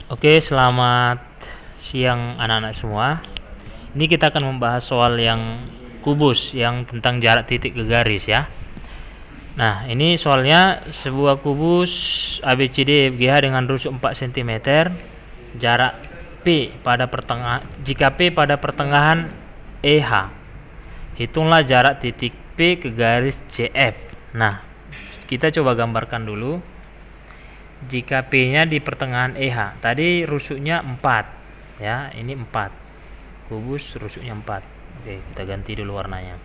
Oke, selamat siang anak-anak semua. Ini kita akan membahas soal yang kubus, yang tentang jarak titik ke garis ya. Nah, ini soalnya sebuah kubus ABCD FGH dengan rusuk 4 cm, jarak P pada pertengahan, jika P pada pertengahan EH. Hitunglah jarak titik P ke garis CF. Nah, kita coba gambarkan dulu. Jika P-nya di pertengahan EH, tadi rusuknya 4 ya, ini 4 kubus rusuknya 4. Oke, kita ganti dulu warnanya.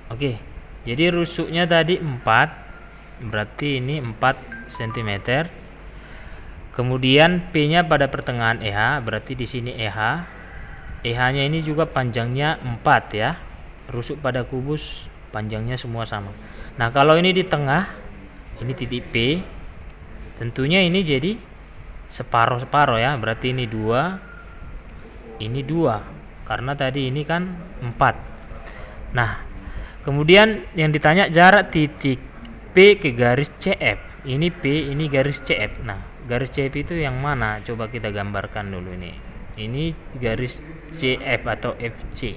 Oke, jadi rusuknya tadi 4, berarti ini 4 cm. Kemudian P-nya pada pertengahan EH, berarti di sini EH. EH-nya ini juga panjangnya 4 ya. Rusuk pada kubus panjangnya semua sama. Nah, kalau ini di tengah, ini titik P, tentunya ini jadi separuh-separuh ya, berarti ini 2, ini 2, karena tadi ini kan 4. Nah, kemudian yang ditanya jarak titik P ke garis CF. Ini P, ini garis CF. Nah, garis CF itu yang mana? Coba kita gambarkan dulu ini. Ini garis CF atau FC.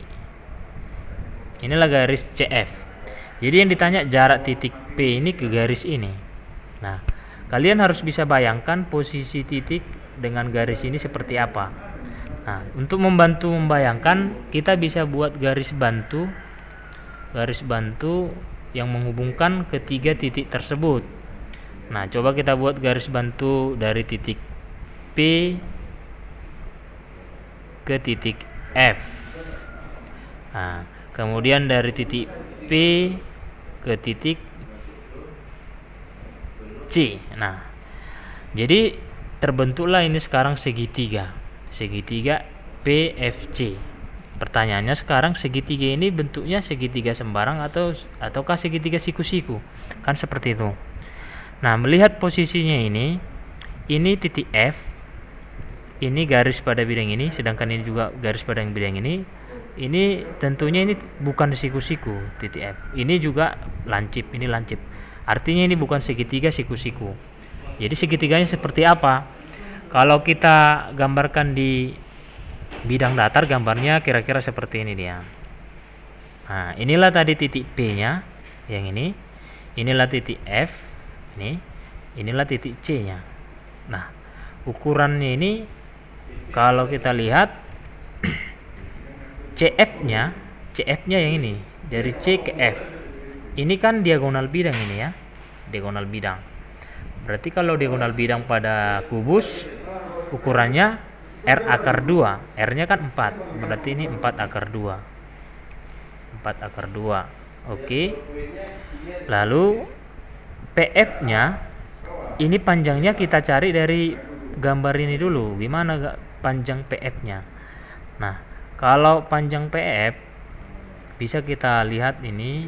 Inilah garis CF. Jadi yang ditanya jarak titik P ini ke garis ini. Nah, kalian harus bisa bayangkan posisi titik dengan garis ini seperti apa. Nah, untuk membantu membayangkan, kita bisa buat garis bantu yang menghubungkan ketiga titik tersebut. Nah, coba kita buat garis bantu dari titik P ke titik F. Nah, kemudian dari titik P ke titik C. Nah, jadi terbentuklah ini sekarang segitiga PFC. Pertanyaannya sekarang, segitiga ini bentuknya segitiga sembarang ataukah segitiga siku-siku? Kan seperti itu. Nah, melihat posisinya ini titik F, ini garis pada bidang ini, sedangkan ini juga garis pada bidang ini. Ini tentunya ini bukan siku-siku titik F. Ini juga lancip, ini lancip. Artinya ini bukan segitiga siku-siku. Jadi segitiganya seperti apa? Kalau kita gambarkan di bidang datar, gambarnya kira-kira seperti ini dia. Nah, inilah tadi titik P-nya, yang ini. Inilah titik F, ini. Inilah titik C-nya. Nah, ukurannya ini kalau kita lihat CF-nya yang ini, dari C ke F. Ini kan diagonal bidang ini ya. Diagonal bidang. Berarti kalau diagonal bidang pada kubus, ukurannya R akar 2. R-nya kan 4. Berarti ini 4 akar 2. 4 akar 2. Oke. Lalu PF-nya, ini panjangnya kita cari dari gambar ini dulu. Gimana panjang PF-nya? Nah, kalau panjang PF bisa kita lihat ini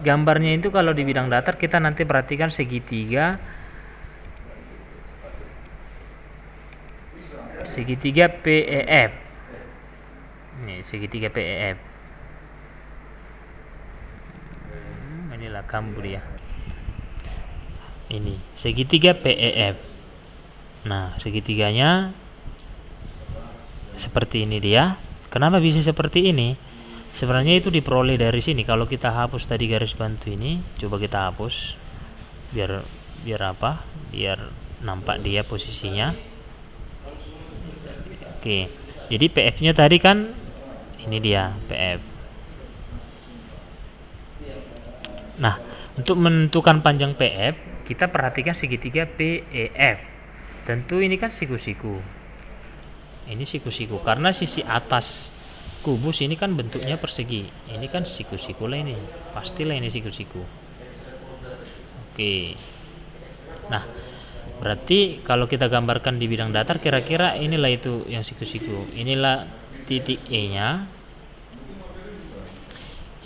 gambarnya itu. Kalau di bidang datar kita nanti perhatikan segitiga PEF. Ini segitiga PEF. Inilah kambur ya. Ini segitiga PEF. Nah, segitiganya seperti ini dia. Kenapa bisa seperti ini? Sebenarnya itu diperoleh dari sini. Kalau kita hapus tadi garis bantu ini, coba kita hapus biar apa? Biar nampak dia posisinya. Oke. Jadi PF-nya tadi kan ini dia PF. Nah, untuk menentukan panjang PF, kita perhatikan segitiga PEF. Tentu ini kan siku-siku. Ini siku-siku karena sisi atas kubus ini kan bentuknya persegi. Ini kan siku-siku lah ini. Pastilah ini siku-siku. Oke. Nah, berarti kalau kita gambarkan di bidang datar, kira-kira inilah itu yang siku-siku. Inilah titik E-nya.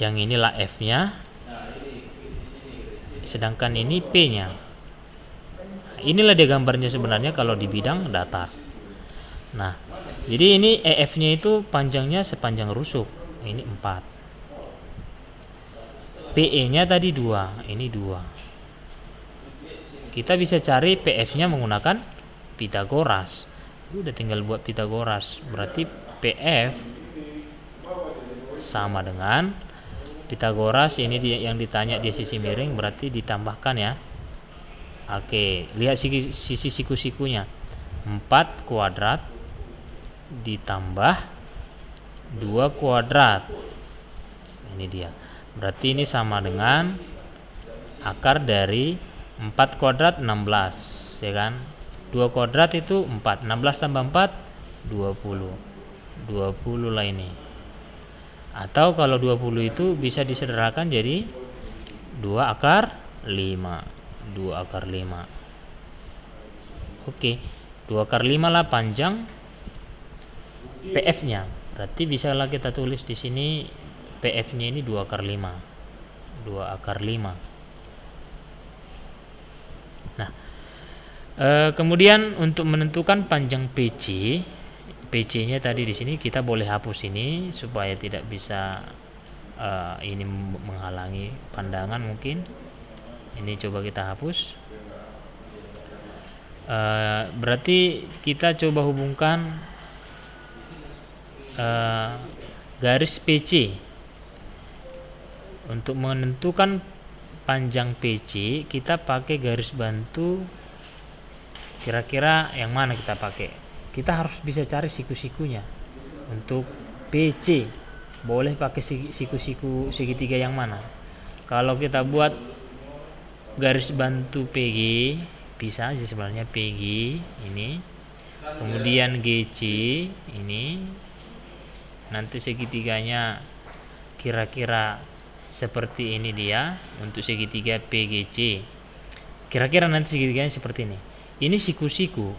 Yang inilah F-nya. Sedangkan ini P-nya. Inilah dia gambarnya sebenarnya kalau di bidang datar. Nah, jadi ini EF-nya itu panjangnya sepanjang rusuk. Ini 4. PE-nya tadi 2, ini 2. kita bisa cari PF-nya menggunakan Pitagoras. Udah tinggal buat Pitagoras. Berarti PF sama dengan Pitagoras, ini yang ditanya di sisi miring, berarti ditambahkan ya. Oke, lihat sisi siku-sikunya. 4 kuadrat ditambah 2 kuadrat. Ini dia. Berarti ini sama dengan akar dari 4 kuadrat 16, ya kan? 2 kuadrat itu 4. 16 tambah 4 20. 20 lah ini. Atau kalau 20 itu bisa disederhanakan jadi 2 akar 5. 2 akar 5. Oke, 2 akar 5 lah panjang PF-nya. Berarti bisa lah kita tulis di sini PF-nya ini 2 akar 5. 2 akar 5. Nah, kemudian untuk menentukan panjang PC-nya tadi di sini kita boleh hapus ini supaya tidak bisa ini menghalangi pandangan mungkin. Ini coba kita hapus. Berarti kita coba hubungkan garis PC. Untuk menentukan panjang PC kita pakai garis bantu. Kira-kira yang mana kita pakai? Kita harus bisa cari siku-sikunya. Untuk PC boleh pakai siku-siku segitiga yang mana? Kalau kita buat garis bantu PG, bisa aja sebenarnya PG ini, kemudian GC ini, nanti segitiganya kira-kira seperti ini dia untuk segitiga PGC. Kira-kira nanti segitiganya seperti ini. Ini siku-siku.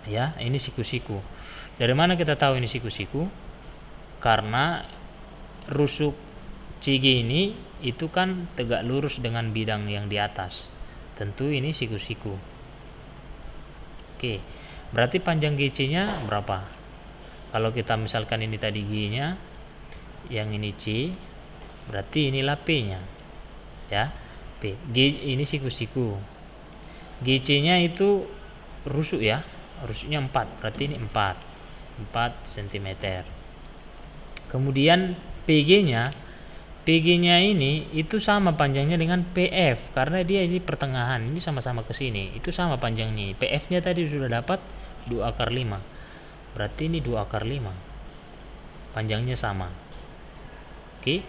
Ya, ini siku-siku. Dari mana kita tahu ini siku-siku? Karena rusuk CG ini itu kan tegak lurus dengan bidang yang di atas. Tentu ini siku-siku. Oke. Berarti panjang GC-nya berapa? Kalau kita misalkan ini tadi G-nya, yang ini C, berarti inilah P-nya. Ya. P. G ini siku-siku. GC-nya itu rusuk ya. Rusuknya 4. Berarti ini 4 cm. Kemudian PG-nya ini itu sama panjangnya dengan PF karena dia ini pertengahan, ini sama-sama ke sini. Itu sama panjangnya. PF-nya tadi sudah dapat 2 akar 5. Berarti ini 2 akar 5. Panjangnya sama. Oke.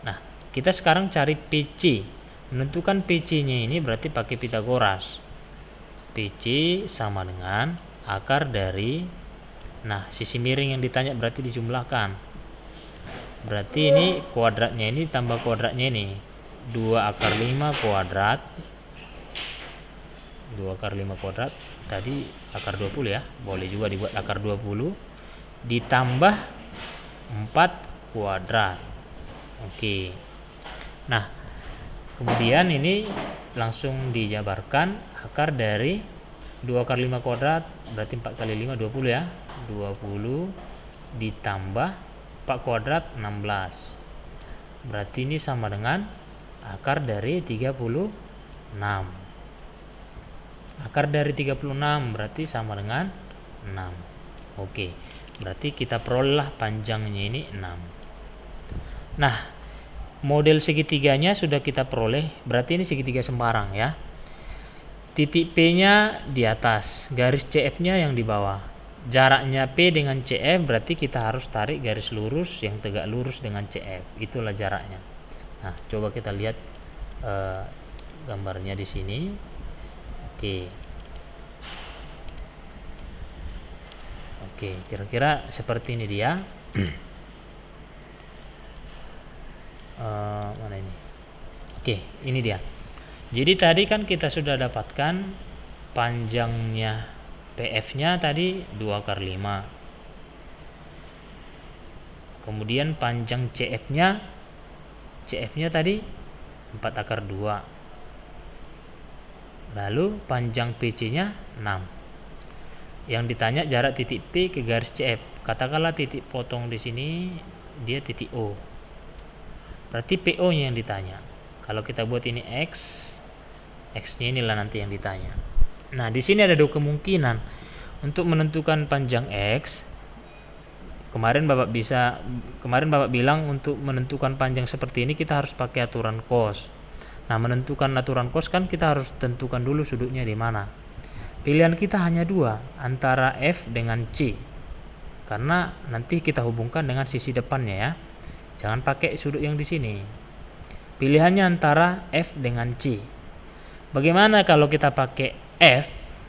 Nah, kita sekarang cari PC. Menentukan PC-nya ini berarti pakai Pitagoras. PC sama dengan akar dari, nah sisi miring yang ditanya berarti dijumlahkan. Berarti ini kuadratnya ini tambah kuadratnya ini 2 akar 5 kuadrat. 2 akar 5 kuadrat tadi akar 20 ya. Boleh juga dibuat akar 20 ditambah 4 kuadrat. Oke. Nah, kemudian ini langsung dijabarkan akar dari 2 akar 5 kuadrat berarti 4 kali 5 20 ya. 20 ditambah 4 kuadrat 16. Berarti ini sama dengan akar dari 36. Akar dari 36 berarti sama dengan 6. Oke. Berarti kita peroleh panjangnya ini 6. Nah, model segitiganya sudah kita peroleh, berarti ini segitiga sembarang ya. Titik P-nya di atas, garis CF-nya yang di bawah. Jaraknya P dengan CF berarti kita harus tarik garis lurus yang tegak lurus dengan CF. Itulah jaraknya. Nah, coba kita lihat gambarnya di sini. Oke, kira-kira seperti ini dia. Mana ini? Oke, ini dia. Jadi tadi kan kita sudah dapatkan panjangnya PF-nya tadi 2 akar 5. Kemudian panjang CF-nya tadi 4 akar 2. Lalu panjang PC-nya 6. Yang ditanya jarak titik P ke garis CF. Katakanlah titik potong di sini dia titik O. Berarti PO-nya yang ditanya. Kalau kita buat ini X, X-nya inilah nanti yang ditanya. Nah, di sini ada dua kemungkinan untuk menentukan panjang X. Kemarin Bapak bilang untuk menentukan panjang seperti ini kita harus pakai aturan cos. Nah, menentukan aturan cos kan kita harus tentukan dulu sudutnya di mana. Pilihan kita hanya dua, antara F dengan C. Karena nanti kita hubungkan dengan sisi depannya ya. Jangan pakai sudut yang di sini. Pilihannya antara F dengan C. Bagaimana kalau kita pakai F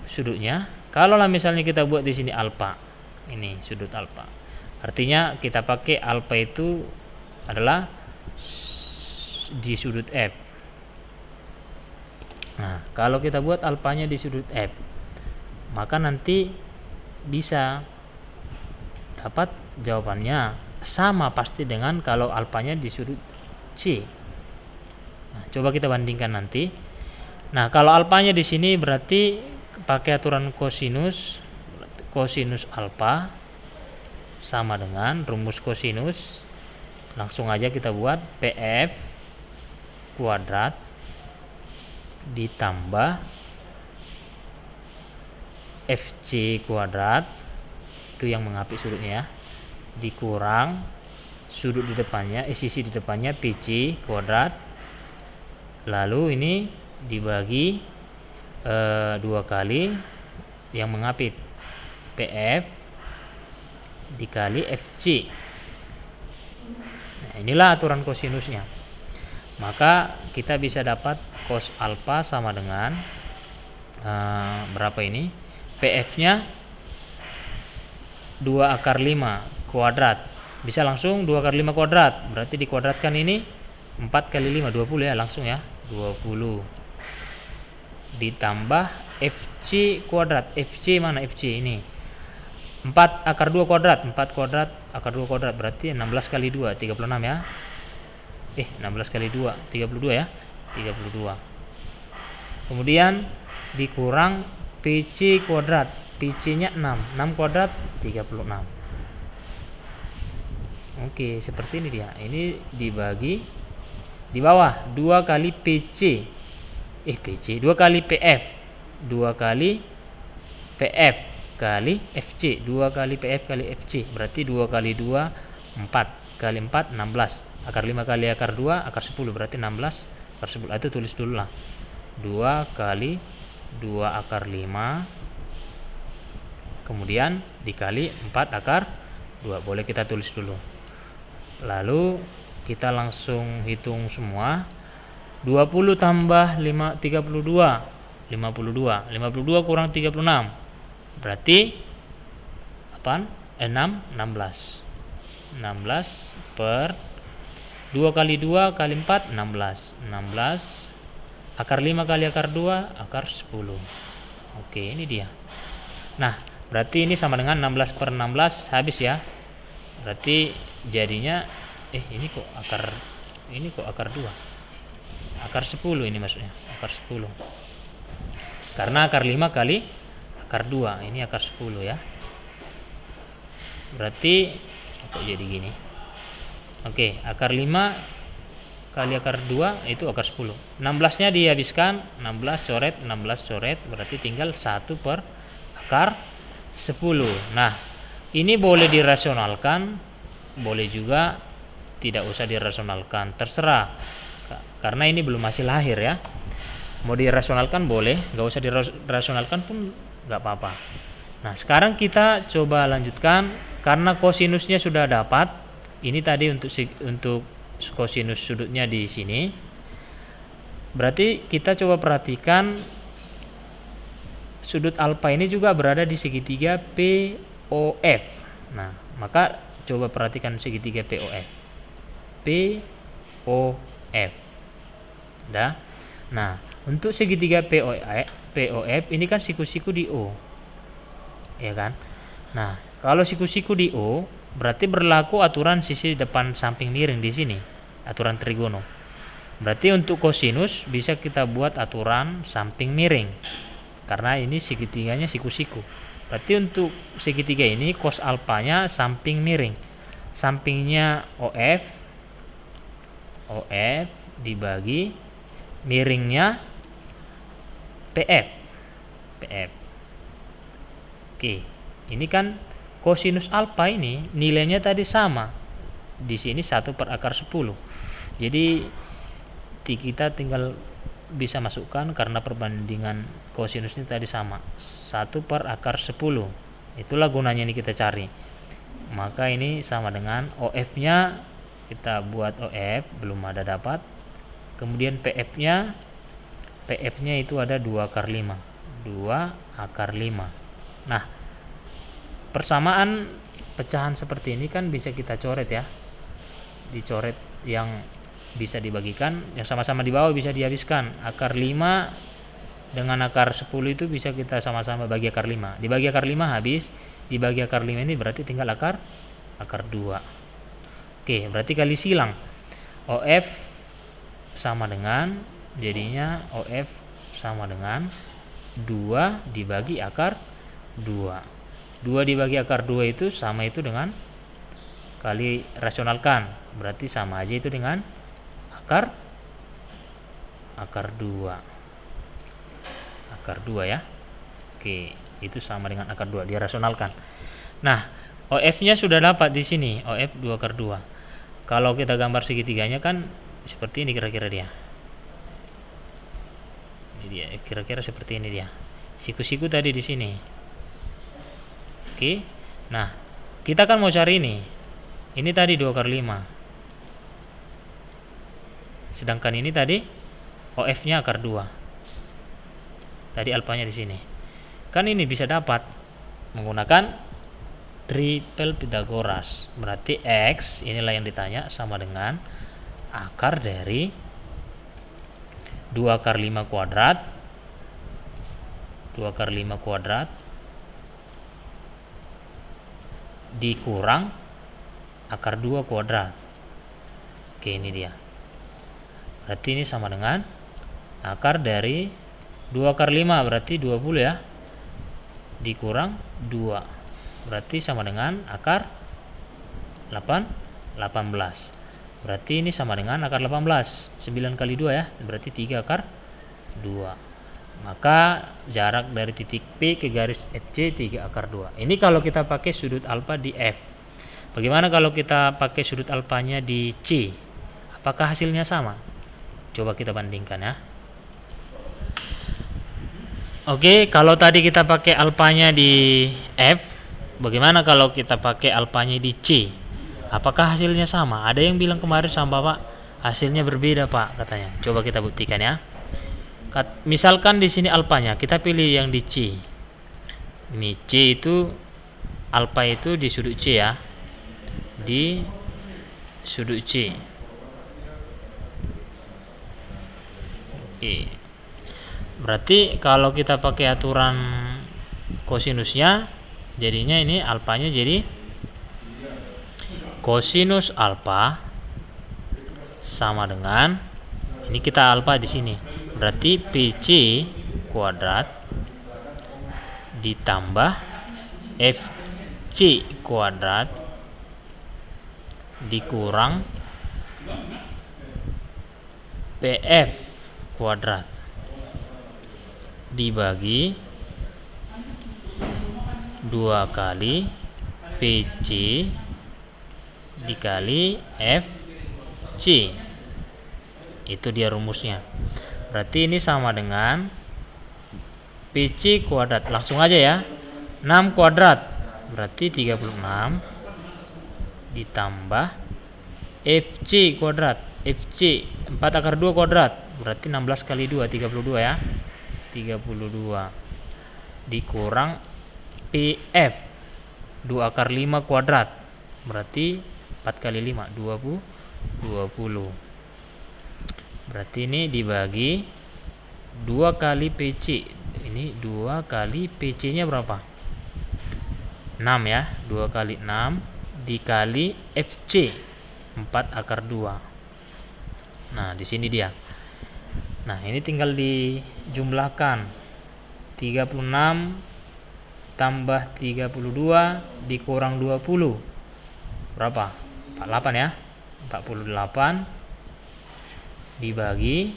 sudutnya? Kalau misalnya kita buat di sini alfa. Ini sudut alfa. Artinya kita pakai alfa itu adalah di sudut F. Nah, kalau kita buat alfanya di sudut F, maka nanti bisa dapat jawabannya sama pasti dengan kalau alfanya di sudut C. Nah, coba kita bandingkan nanti. Nah, kalau alfanya di sini berarti pakai aturan kosinus alfa sama dengan rumus kosinus. Langsung aja kita buat PF kuadrat ditambah FC kuadrat, itu yang mengapit sudutnya ya, dikurang sudut di depannya, sisi di depannya PC kuadrat, lalu ini dibagi 2 kali yang mengapit PF dikali FC. Nah, inilah aturan kosinusnya. Maka kita bisa dapat cos alfa sama dengan berapa ini? PF-nya 2 akar 5 kuadrat. Bisa langsung 2 akar 5 kuadrat. Berarti dikuadratkan ini 4 kali 5, 20 ya, langsung ya. 20 ditambah FC kuadrat. FC mana FC ini? 4 akar 2 kuadrat. 4 kuadrat akar 2 kuadrat berarti 16 kali 2, 36 ya. 16 kali 2, 32 ya. 32. Kemudian dikurang PC kuadrat. PC-nya 6. 6 kuadrat 36. Oke, seperti ini dia. Ini dibagi di bawah 2 kali PC. 2 kali PF. 2 kali PF kali FC. 2 kali PF kali FC. Berarti 2 kali 2 4 kali 4 16. Akar 5 kali akar 2 akar 10 berarti 16 akar 10. Itu tulis dulu lah. 2 kali 2 akar 5 kemudian dikali 4 akar 2. Boleh kita tulis dulu. Lalu kita langsung hitung semua. 20 tambah 5 32. 52. 52 kurang 36. Berarti 16 per 2 kali 2 kali 4 16 akar 5 kali akar 2 akar 10. Oke, ini dia. Nah, berarti ini sama dengan 16 per 16 habis ya. Berarti jadinya ini kok akar 2 akar 10 ini maksudnya akar 10 karena akar 5 kali akar 2 ini akar 10 ya. Berarti kok jadi gini. Oke, akar 5 kali akar 2 itu akar 10. 16 nya dihabiskan, 16 coret berarti tinggal 1 per akar 10. Nah, ini boleh dirasionalkan, boleh juga tidak usah dirasionalkan, terserah. Karena ini belum masih lahir ya. Mau dirasionalkan boleh, nggak usah dirasionalkan pun nggak apa-apa. Nah, sekarang kita coba lanjutkan. Karena kosinusnya sudah dapat, ini tadi untuk kosinus sudutnya di sini. Berarti kita coba perhatikan sudut alfa ini juga berada di segitiga POF. Nah, maka coba perhatikan segitiga POF. POF. Dah. Nah, untuk segitiga POF ini kan siku-siku di O. Ya kan? Nah, kalau siku-siku di O berarti berlaku aturan sisi depan samping miring di sini, aturan trigono. Berarti untuk kosinus bisa kita buat aturan samping miring. Karena ini segitiganya siku-siku. Berarti untuk segitiga ini cos alfanya samping miring. Sampingnya OF dibagi miringnya PF. PF. Oke, ini kan kosinus alfa ini nilainya tadi sama. Di sini 1 per akar 10. Jadi kita tinggal bisa masukkan karena perbandingan kosinusnya tadi sama. 1 per akar 10. Itulah gunanya ini kita cari. Maka ini sama dengan OF-nya, kita buat OF, belum ada dapat. Kemudian PF-nya itu ada 2 akar 5. 2 akar 5. Nah, persamaan pecahan seperti ini kan bisa kita coret ya. Dicoret yang bisa dibagikan, yang sama-sama di bawah bisa dihabiskan. Akar 5 dengan akar 10 itu bisa kita sama-sama bagi akar 5. Dibagi akar 5 habis, dibagi akar 5 ini berarti tinggal akar 2. Oke, berarti kali silang. OF sama dengan, jadinya OF sama dengan 2 dibagi akar 2. 2 dibagi akar 2 itu sama itu dengan kali rasionalkan. Berarti sama aja itu dengan akar 2. Akar 2 ya. Oke, itu sama dengan akar 2 dirasionalkan. Nah, OF-nya sudah dapat di sini, OF 2 akar 2. Kalau kita gambar segitiganya kan seperti ini kira-kira dia. Ini dia, kira-kira seperti ini dia. Siku-siku tadi di sini. Oke. Nah, kita kan mau cari ini. Ini tadi 2 akar 5. Sedangkan ini tadi OF-nya akar 2. Tadi alfanya di sini. Kan ini bisa dapat menggunakan triple Pythagoras. Berarti X, inilah yang ditanya, sama dengan akar dari 2 akar 5 kuadrat. 2 akar 5 kuadrat dikurang akar 2 kuadrat. Oke, ini dia. Berarti ini sama dengan akar dari 2 akar 5, berarti 20 ya, dikurang 2. Berarti sama dengan akar 18. Berarti ini sama dengan akar 18. 9 kali 2 ya, berarti 3 akar 2. Maka jarak dari titik P ke garis FC 3 akar 2. Ini kalau kita pakai sudut alfa di F. Bagaimana kalau kita pakai sudut alfanya di C? Apakah hasilnya sama? Coba kita bandingkan ya. Oke, kalau tadi kita pakai alfanya di F, bagaimana kalau kita pakai alfanya di C? Apakah hasilnya sama? Ada yang bilang kemarin sama Bapak, hasilnya berbeda Pak katanya. Coba kita buktikan ya. Misalkan di sini alfanya, kita pilih yang di C. Ini C itu alfa itu di sudut C ya. Di sudut C. Oke. Berarti kalau kita pakai aturan kosinusnya, jadinya ini alfanya jadi kosinus alfa sama dengan, ini kita alfa di sini. Berarti PC kuadrat ditambah FC kuadrat dikurang PF kuadrat dibagi 2 kali PC dikali FC. Itu dia rumusnya. Berarti ini sama dengan PC kuadrat. Langsung aja ya. 6 kuadrat berarti 36 ditambah FC kuadrat. FC 4 akar 2 kuadrat berarti 16 kali 2 32 ya. 32 dikurang PF 2 akar 5 kuadrat berarti 4 kali 5 20. Berarti ini dibagi 2 kali PC. Ini 2 kali PC nya berapa? 6 ya. 2 kali 6 dikali FC 4 akar 2. Nah, di sini dia. Nah, ini tinggal dijumlahkan. 36 tambah 32 dikurang 20. Berapa? 48 ya. 48 dibagi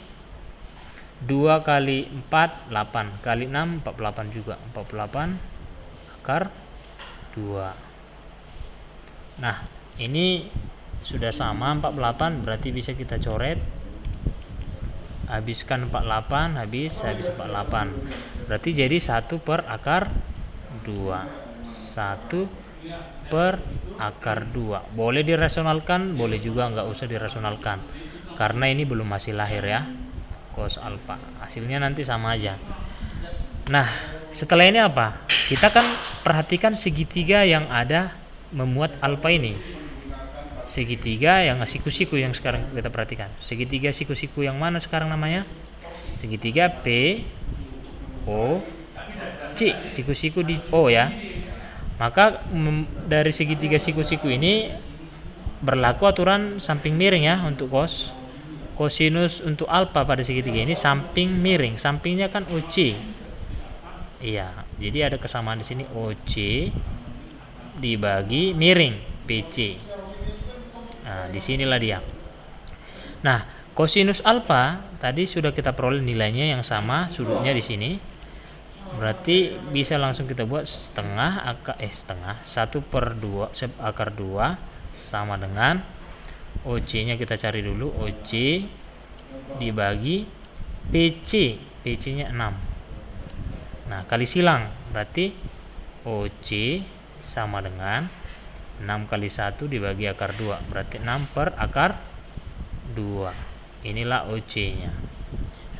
2 kali 4 8 kali 6 48 juga, 48 akar 2. Nah ini sudah sama 48, berarti bisa kita coret. Habiskan 48, habis 48, berarti jadi 1 per akar 2. 1 per akar 2 boleh dirasionalkan, boleh juga nggak usah dirasionalkan, karena ini belum masih lahir ya, cos alfa hasilnya nanti sama aja. Nah setelah ini apa, kita kan perhatikan segitiga yang ada memuat alfa ini, segitiga yang siku-siku yang sekarang kita perhatikan. Segitiga siku-siku yang mana sekarang namanya? Segitiga P O C, siku-siku di O ya. Maka dari segitiga siku-siku ini berlaku aturan samping miring ya untuk cos. Kosinus untuk alfa pada segitiga ini samping miring, sampingnya kan OC. Iya, jadi ada kesamaan di sini, OC dibagi miring PC. Nah, disinilah dia. Nah, kosinus alfa tadi sudah kita peroleh nilainya yang sama, sudutnya di sini. Berarti bisa langsung kita buat setengah 1 per 2 akar 2 sama dengan OC nya kita cari dulu, OC dibagi PC, PC nya 6. Nah kali silang, berarti OC sama dengan 6 kali 1 dibagi akar 2, berarti 6 per akar 2. Inilah OC nya.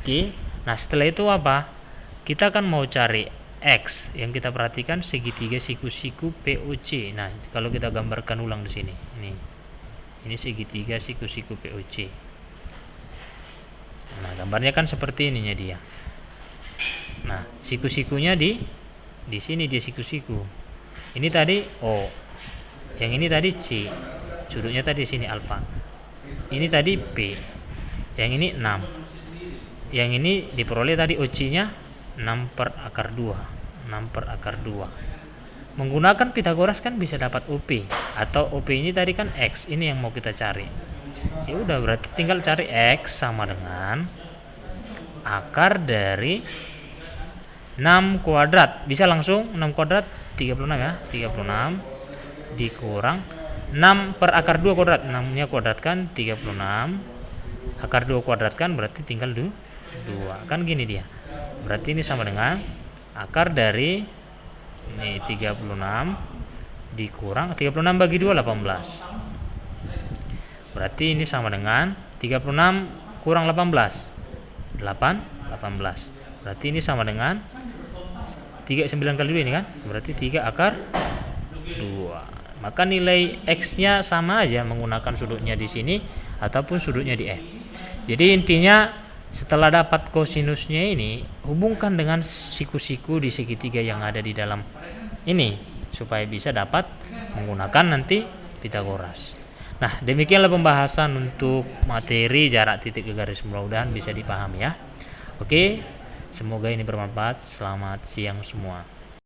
Oke. Nah setelah itu apa? Kita kan mau cari X, yang kita perhatikan segitiga siku-siku POC. Nah, kalau kita gambarkan ulang di sini. Ini segitiga siku-siku POC. Nah, gambarnya kan seperti ininya dia. Nah, siku-sikunya di sini dia siku-siku. Ini tadi O. Yang ini tadi C. Sudutnya tadi sini alfa. Ini tadi P. Yang ini 6. Yang ini diperoleh tadi OC-nya 6 per akar 2. 6 per akar 2. Menggunakan Pitagoras kan bisa dapat OP, atau OP ini tadi kan X, ini yang mau kita cari. Ya udah, berarti tinggal cari X sama dengan akar dari 6 kuadrat. Bisa langsung 6 kuadrat 36 ya. 36 dikurang 6 per akar 2 kuadrat. 6 nya kuadratkan 36. Akar 2 kuadratkan berarti tinggal 2. Kan gini dia. Berarti ini sama dengan akar dari ini 36 dikurang 36 bagi 2 18. Berarti ini sama dengan 36 kurang 18. 18. Berarti ini sama dengan 39 kali 2 ini kan? Berarti 3 akar 2. Maka nilai X-nya sama aja menggunakan sudutnya di sini ataupun sudutnya di E. Jadi intinya setelah dapat kosinusnya ini, hubungkan dengan siku-siku di segitiga yang ada di dalam ini supaya bisa dapat menggunakan nanti Pitagoras. Nah, demikianlah pembahasan untuk materi jarak titik ke garis, mudah-mudahan bisa dipahami ya. Oke, semoga ini bermanfaat. Selamat siang semua.